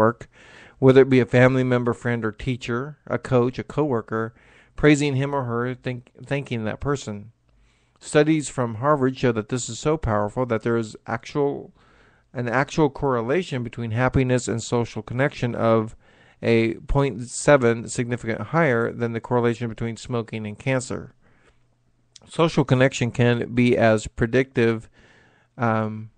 work, whether it be a family member, friend, or teacher, a coach, a coworker, praising him or her, thanking that person. Studies from Harvard show that this is so powerful that there is an actual correlation between happiness and social connection of a zero point 0.7 significant higher than the correlation between smoking and cancer. Social connection can be as predictive of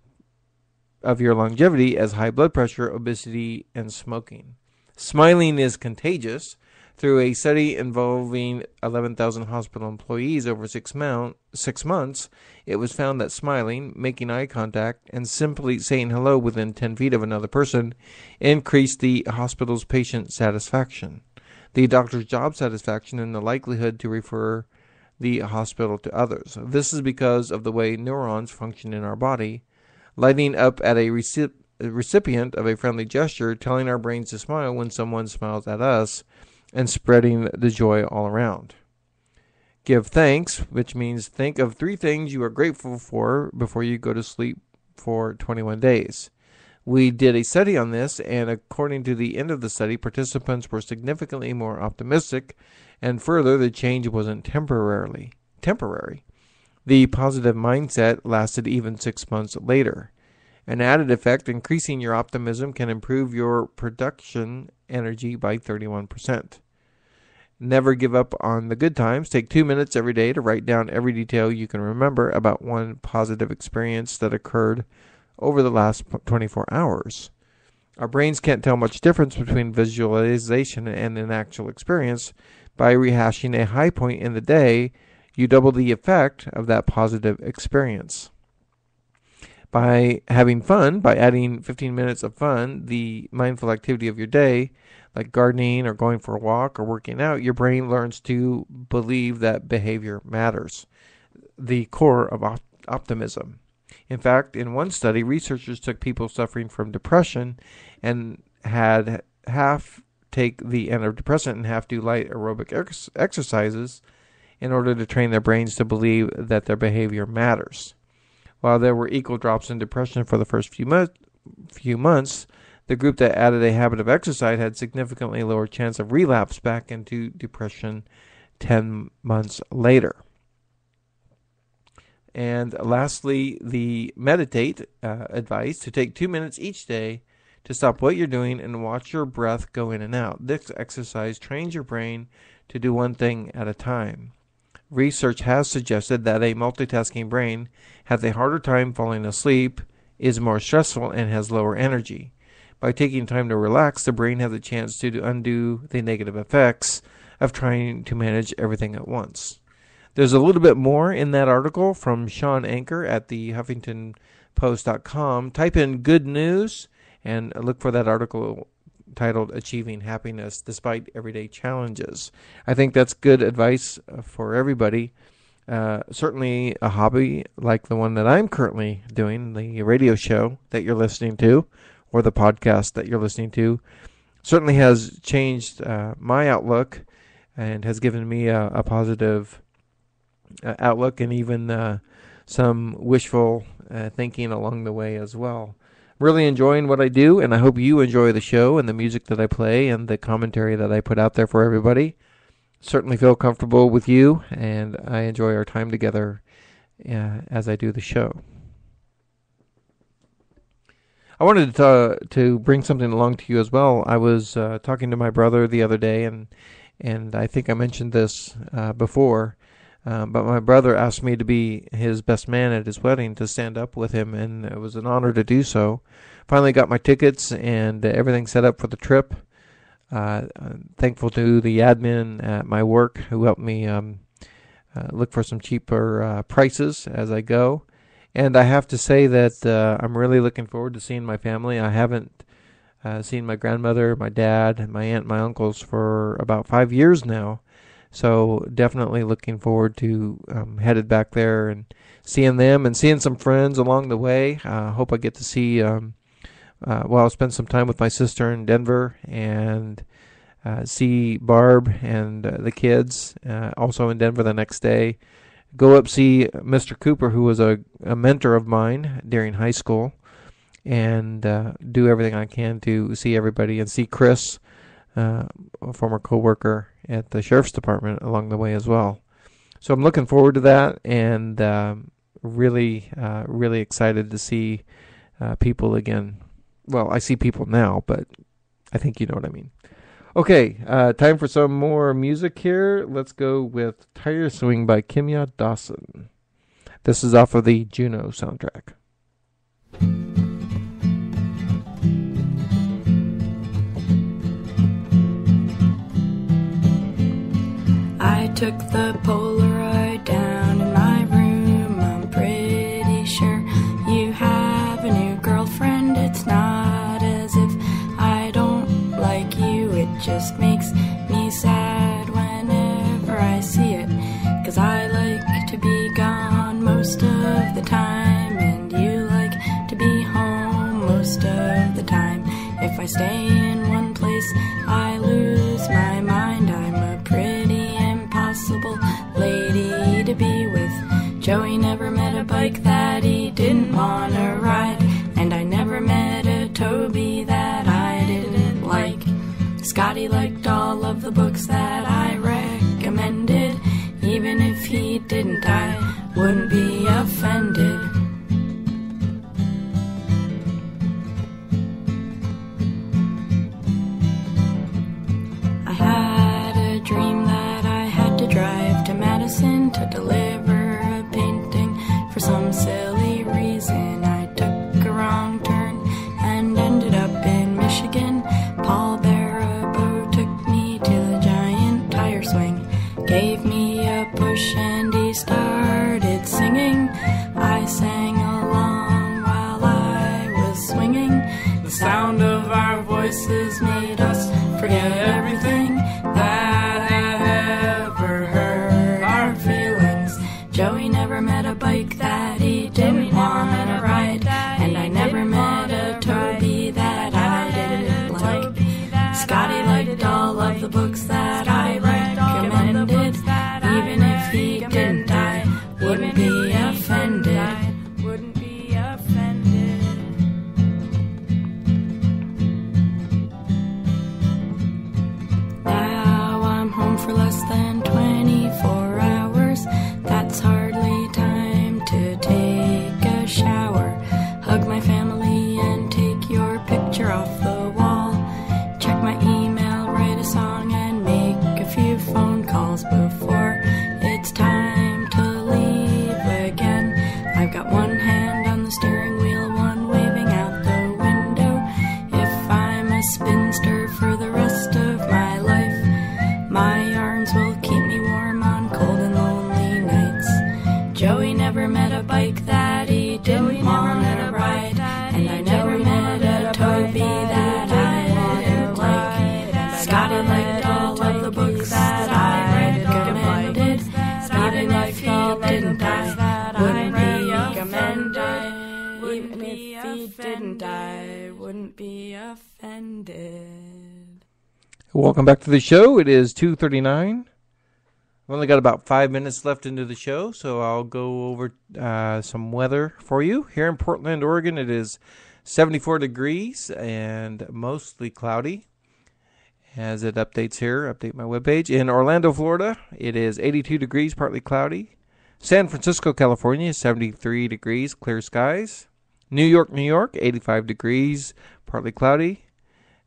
your longevity as high blood pressure, obesity, and smoking. Smiling is contagious. Through a study involving 11,000 hospital employees over 6 months, it was found that smiling, making eye contact, and simply saying hello within 10 feet of another person increased the hospital's patient satisfaction, the doctor's job satisfaction, and the likelihood to refer the hospital to others. This is because of the way neurons function in our body, lighting up at a recipient of a friendly gesture, telling our brains to smile when someone smiles at us, and spreading the joy all around. Give thanks, which means think of 3 things you are grateful for before you go to sleep for 21 days. We did a study on this, and according to the end of the study, participants were significantly more optimistic, and further, the change wasn't temporary. The positive mindset lasted even 6 months later. An added effect, increasing your optimism, can improve your production energy by 31%. Never give up on the good times. Take 2 minutes every day to write down every detail you can remember about one positive experience that occurred over the last 24 hours. Our brains can't tell much difference between visualization and an actual experience. By rehashing a high point in the day, you double the effect of that positive experience. By having fun, by adding 15 minutes of fun, the mindful activity of your day, like gardening or going for a walk or working out, your brain learns to believe that behavior matters, the core of optimism. In fact, in one study, researchers took people suffering from depression and had half take the antidepressant and half do light aerobic exercises in order to train their brains to believe that their behavior matters. While there were equal drops in depression for the first few months, the group that added a habit of exercise had significantly lower chance of relapse back into depression 10 months later. And lastly, the meditate advice, to take 2 minutes each day to stop what you're doing and watch your breath go in and out. This exercise trains your brain to do one thing at a time. Research has suggested that a multitasking brain has a harder time falling asleep, is more stressful, and has lower energy. By taking time to relax, the brain has a chance to undo the negative effects of trying to manage everything at once. There's a little bit more in that article from Sean Anker at the HuffingtonPost.com. Type in good news and look for that article titled Achieving Happiness Despite Everyday Challenges. I think that's good advice for everybody. Certainly a hobby like the one that I'm currently doing, the radio show that you're listening to, or the podcast that you're listening to, certainly has changed my outlook and has given me a positive outlook and even some wishful thinking along the way as well. Really enjoying what I do, and I hope you enjoy the show and the music that I play and the commentary that I put out there for everybody. Certainly feel comfortable with you, and I enjoy our time together as I do the show. I wanted to bring something along to you as well. I was talking to my brother the other day, and I think I mentioned this before, but my brother asked me to be his best man at his wedding, to stand up with him, and it was an honor to do so. Finally got my tickets and everything set up for the trip. I'm thankful to the admin at my work who helped me look for some cheaper prices as I go. And I have to say that I'm really looking forward to seeing my family. I haven't seen my grandmother, my dad, my aunt, my uncles for about 5 years now. So definitely looking forward to headed back there and seeing them and seeing some friends along the way. Hope I get to see, I'll spend some time with my sister in Denver and see Barb and the kids also in Denver the next day. Go up see Mr. Cooper, who was a mentor of mine during high school. and do everything I can to see everybody and see Chris, a former coworker at the sheriff's department, along the way as well. So I'm looking forward to that, and really excited to see people again. Well, I see people now, but I think you know what I mean. Okay, time for some more music here. Let's go with Tire Swing by Kimya Dawson. This is off of the Juno soundtrack. I took the Polaroid down in my room. I'm pretty sure you have a new girlfriend. It's not as if I don't like you. It just makes me sad whenever I see it. 'Cause I like to be gone most of the time, and you like to be home most of the time. If I stay in one place, I lose my mind. I'm a pretty impossible lady to be with. Joey never met a bike that he didn't want to ride, and I never met a Toby that I didn't like. Scotty liked all of the books that I recommended. Even if he didn't, I wouldn't be offended. I had a dream that I had to drive to Madison to deliver a painting. For some silly reason, I took a wrong turn and ended up in Michigan. Paul Barabo took me to the giant tire swing, gave me a push, and he started singing. I sang along while I was swinging. The sound of our voices made us forget everything that had ever hurt our feelings. Joey never met a bike that he didn't want to ride, and I never met a Toby that I didn't like. Scotty liked all of the books that I recommended. Even if he didn't, I wouldn't be offended. Now I'm home for less than 24 hours. That's hardly time to take a shower, hug my family, and take your picture off the wall. Check my email, write a song, and make a few phone calls before it's time to leave again. I've got one hand on the steering wheel, one waving out the window. If I'm a spinster for the rest of my life, my arms will keep me warm on cold and lonely nights. Joey never met a bike that he didn't want to ride, and I never met a Toby that I didn't like. Scotty liked all of the books that I recommended. Even if he didn't, I wouldn't be offended. Even if he didn't, I wouldn't be offended. Welcome back to the show. It is 2:39. I've only got about 5 minutes left into the show, so I'll go over some weather for you. Here in Portland, Oregon, it is 74 degrees and mostly cloudy. As it updates here, update my webpage. In Orlando, Florida, it is 82 degrees, partly cloudy. San Francisco, California, 73 degrees, clear skies. New York, 85 degrees, partly cloudy.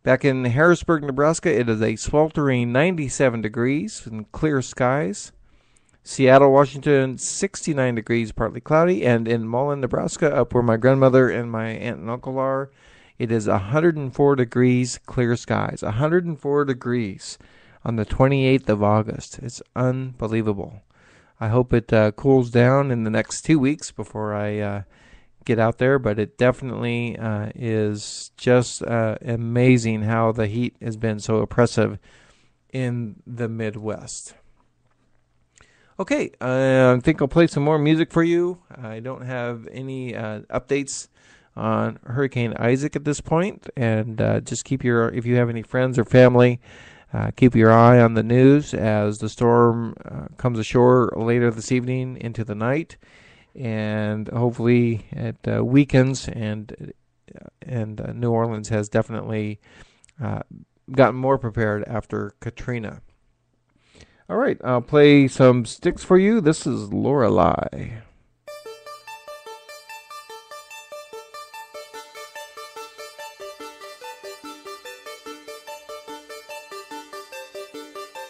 Back in Harrisburg, Nebraska, it is a sweltering 97 degrees and clear skies. Seattle, Washington, 69 degrees, partly cloudy. And in Mullen, Nebraska, up where my grandmother and my aunt and uncle are, it is 104 degrees, clear skies. 104 degrees on the 28th of August. It's unbelievable. I hope it cools down in the next 2 weeks before I get out there, but it definitely is just amazing how the heat has been so oppressive in the Midwest. Okay, I think I'll play some more music for you. I don't have any updates on Hurricane Isaac at this point, and just if you have any friends or family, keep your eye on the news as the storm comes ashore later this evening into the night, and hopefully it weakens and New Orleans has definitely gotten more prepared after Katrina. All right, I'll play some sticks for you. This is Lorelei.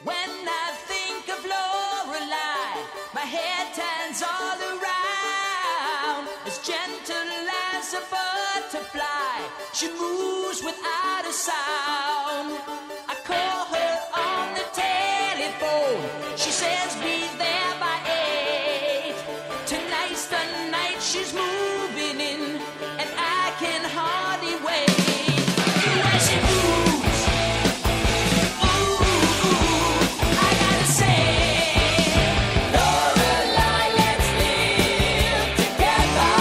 When I think of Lorelei, my head turns all around. As gentle as a butterfly, she moves without a sound. I call her on the telephone. She says be there by 8. Tonight's the night she's moving in, and I can hardly wait. The way she moves, I gotta say, Lorelei, let's live together,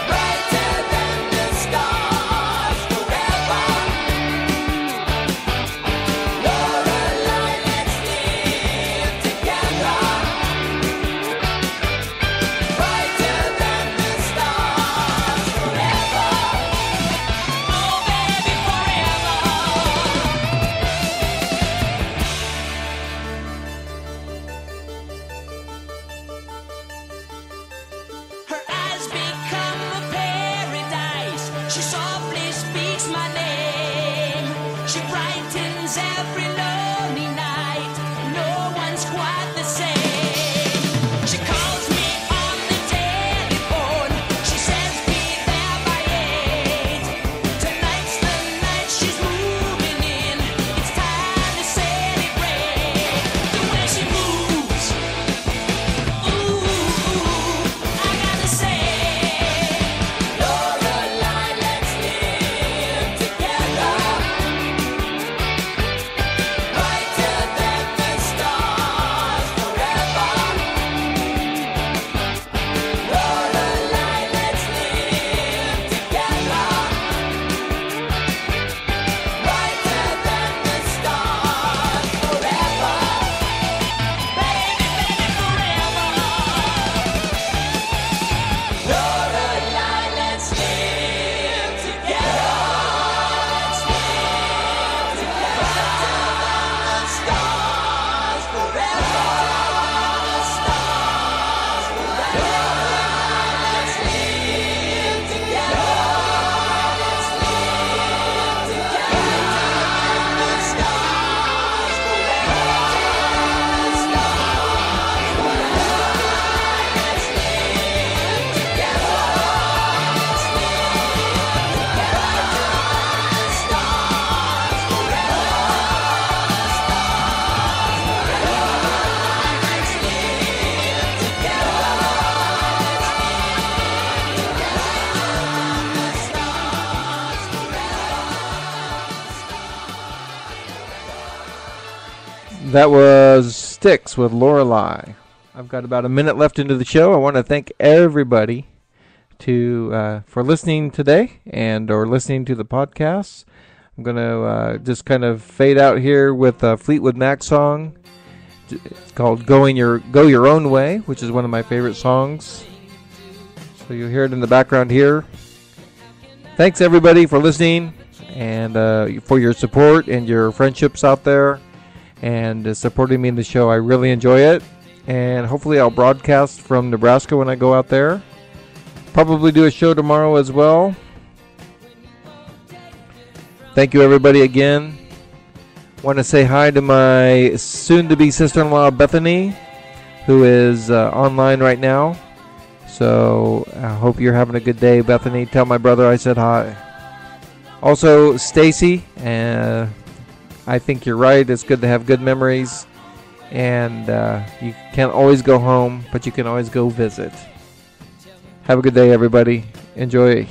brighter than the stars forever. Lorelei, let's live together, brighter than the stars forever. Oh, baby, forever. Her eyes become a paradise. She softly speaks my name. She brightens every lonely night. No one's quite the same. She calls me on the telephone. She says be there by 8. Tonight's the night she's moving in. It's time to celebrate. The way she moves, I gotta say, Lorelei, let's live together, brighter than the stars forever. Lorelei, let's live together, brighter than the stars forever. Baby, baby, forever. Lorelei, let's live together. Let's live together. Stars forever. Stars forever. Let's live together. Let's live together. Stars forever. Stars forever. Let's live together. That was Sticks with Lorelei. I've got about a minute left into the show. I want to thank everybody for listening today or listening to the podcast. I'm going to just kind of fade out here with a Fleetwood Mac song. It's called Go Your Own Way, which is one of my favorite songs. So you'll hear it in the background here. Thanks everybody for listening and for your support and your friendships out there and supporting me in the show. I really enjoy it. And hopefully I'll broadcast from Nebraska when I go out there. Probably do a show tomorrow as well. Thank you everybody again. Want to say hi to my soon-to-be sister-in-law Bethany, who is online right now. So I hope you're having a good day, Bethany. Tell my brother I said hi. Also, Stacy, I think you're right. It's good to have good memories. And you can't always go home, but you can always go visit. Have a good day, everybody. Enjoy.